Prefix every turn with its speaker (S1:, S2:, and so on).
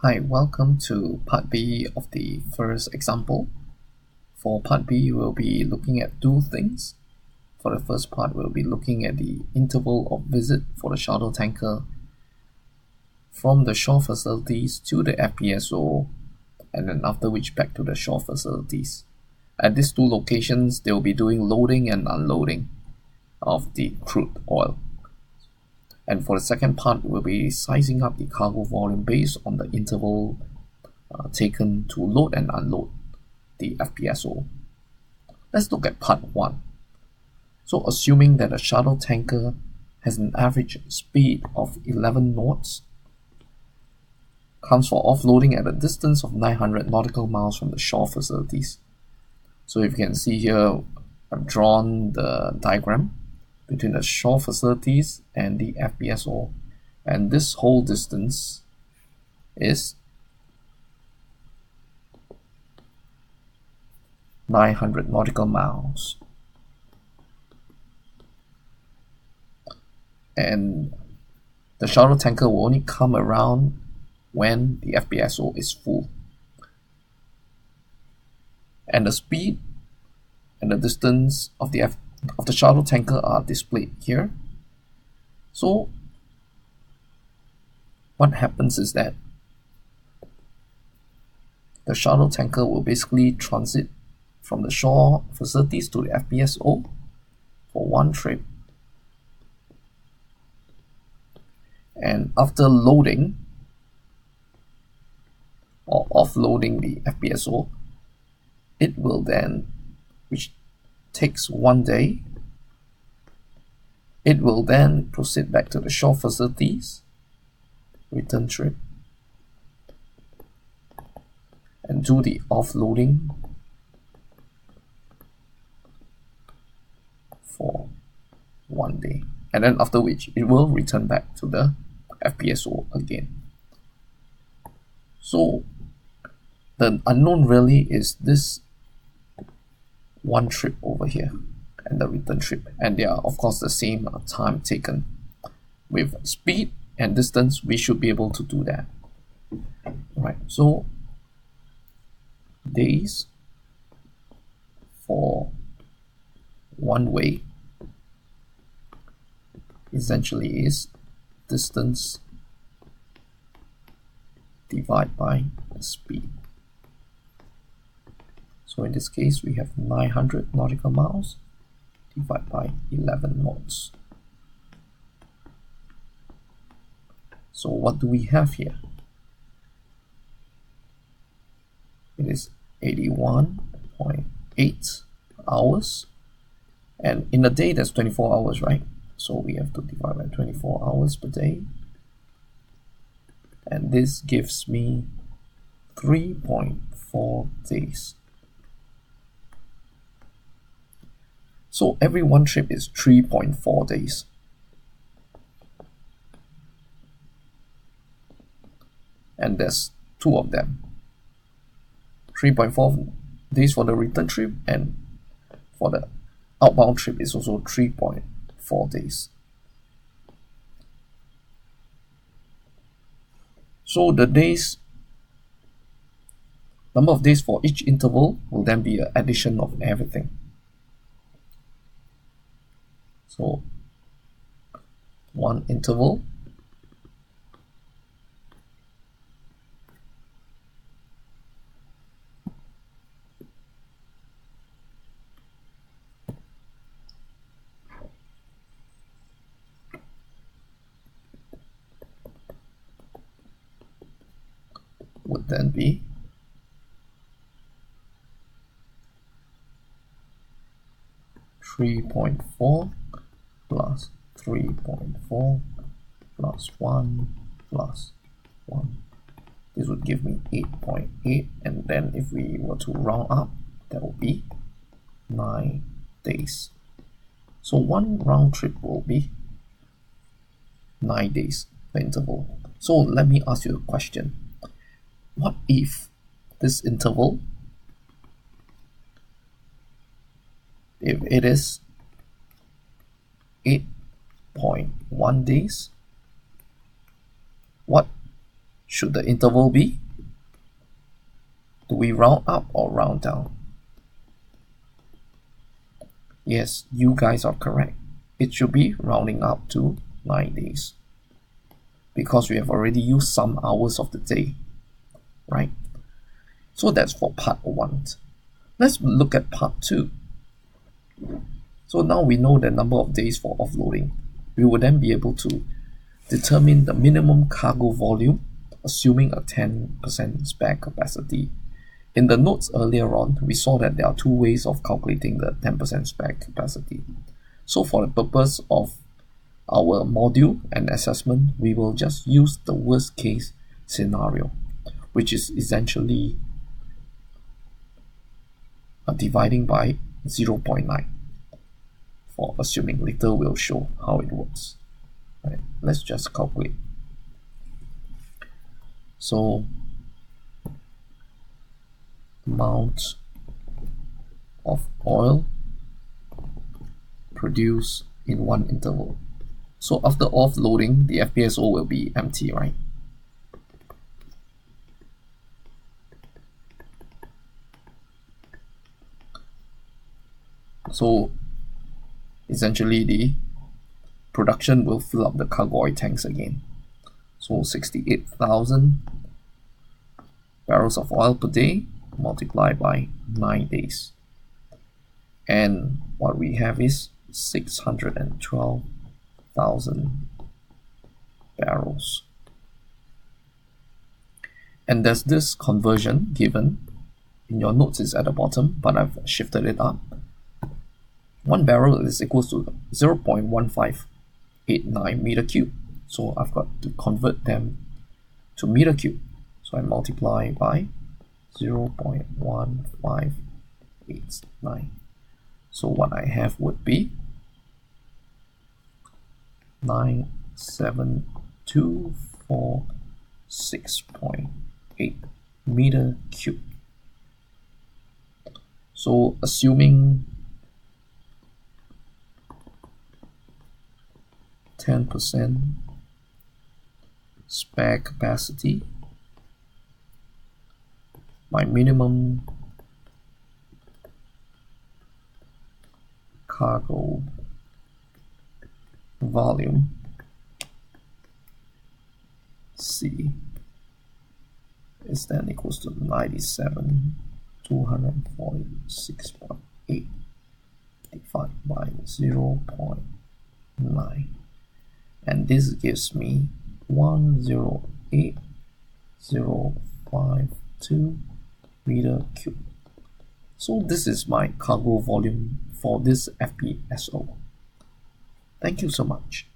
S1: Hi, welcome to part B of the first example. For part B, we'll be looking at two things. For the first part, we'll be looking at the interval of visit for the shuttle tanker from the shore facilities to the FPSO, and then after which back to the shore facilities. At these two locations, they'll be doing loading and unloading of the crude oil. And for the second part, we'll be sizing up the cargo volume based on the interval taken to load and unload the FPSO. Let's look at part 1. So assuming that a shuttle tanker has an average speed of 11 knots, comes for offloading at a distance of 900 nautical miles from the shore facilities. So if you can see here, I've drawn the diagram between the shore facilities and the FPSO, and this whole distance is 900 nautical miles. And the shuttle tanker will only come around when the FPSO is full. And the speed and the distance of the shuttle tanker are displayed here. So what happens is that the shuttle tanker will basically transit from the shore facilities to the FPSO for one trip, and after loading or offloading the FPSO, it will then, which takes 1 day, it will then proceed back to the shore facilities, return trip, and do the offloading for 1 day, and then after which it will return back to the FPSO again. So the unknown really is this one trip over here and the return trip, and they are of course the same time taken. With speed and distance, we should be able to do that. Right, so days for one way essentially is distance divided by speed. So in this case, we have 900 nautical miles divided by 11 knots. So what do we have here? It is 81.8 hours. And in a day, that's 24 hours, right? So we have to divide by 24 hours per day. And this gives me 3.4 days. So every one trip is 3.4 days. And there's two of them. 3.4 days for the return trip, and for the outbound trip is also 3.4 days. So the number of days for each interval will then be an addition of everything. So one interval would then be 3.4 plus 3.4 plus 1 plus 1. This would give me 8.8, and then if we were to round up, that would be 9 days. So one round trip will be 9 days per interval. So let me ask you a question. What if this interval, if it is 8.1 days, what should the interval be? Do we round up or round down? Yes, you guys are correct. It should be rounding up to 9 days, because we have already used some hours of the day, right? So that's for part 1. Let's look at part 2. So now we know the number of days for offloading. We will then be able to determine the minimum cargo volume, assuming a 10% spare capacity. In the notes earlier on, we saw that there are 2 ways of calculating the 10% spare capacity. So for the purpose of our module and assessment, we will just use the worst case scenario, which is essentially dividing by 0.9, for assuming. Later we'll show how it works. Right, let's just calculate. So amount of oil produced in one interval. So after offloading, the FPSO will be empty, right? So essentially the production will fill up the cargo oil tanks again. So 68,000 barrels of oil per day multiplied by 9 days. And what we have is 612,000 barrels. And there's this conversion given in your notes, is at the bottom, but I've shifted it up. 1 barrel is equals to 0.1589 meter cube. So I've got to convert them to meter cube. So I multiply by 0.1589. So what I have would be 97246.8 meter cube. So assuming 10% spare capacity, my minimum cargo volume C is then equals to 97,246.8 divided by 0.9, and this gives me 108,052 meter cube. So this is my cargo volume for this FPSO. Thank you so much.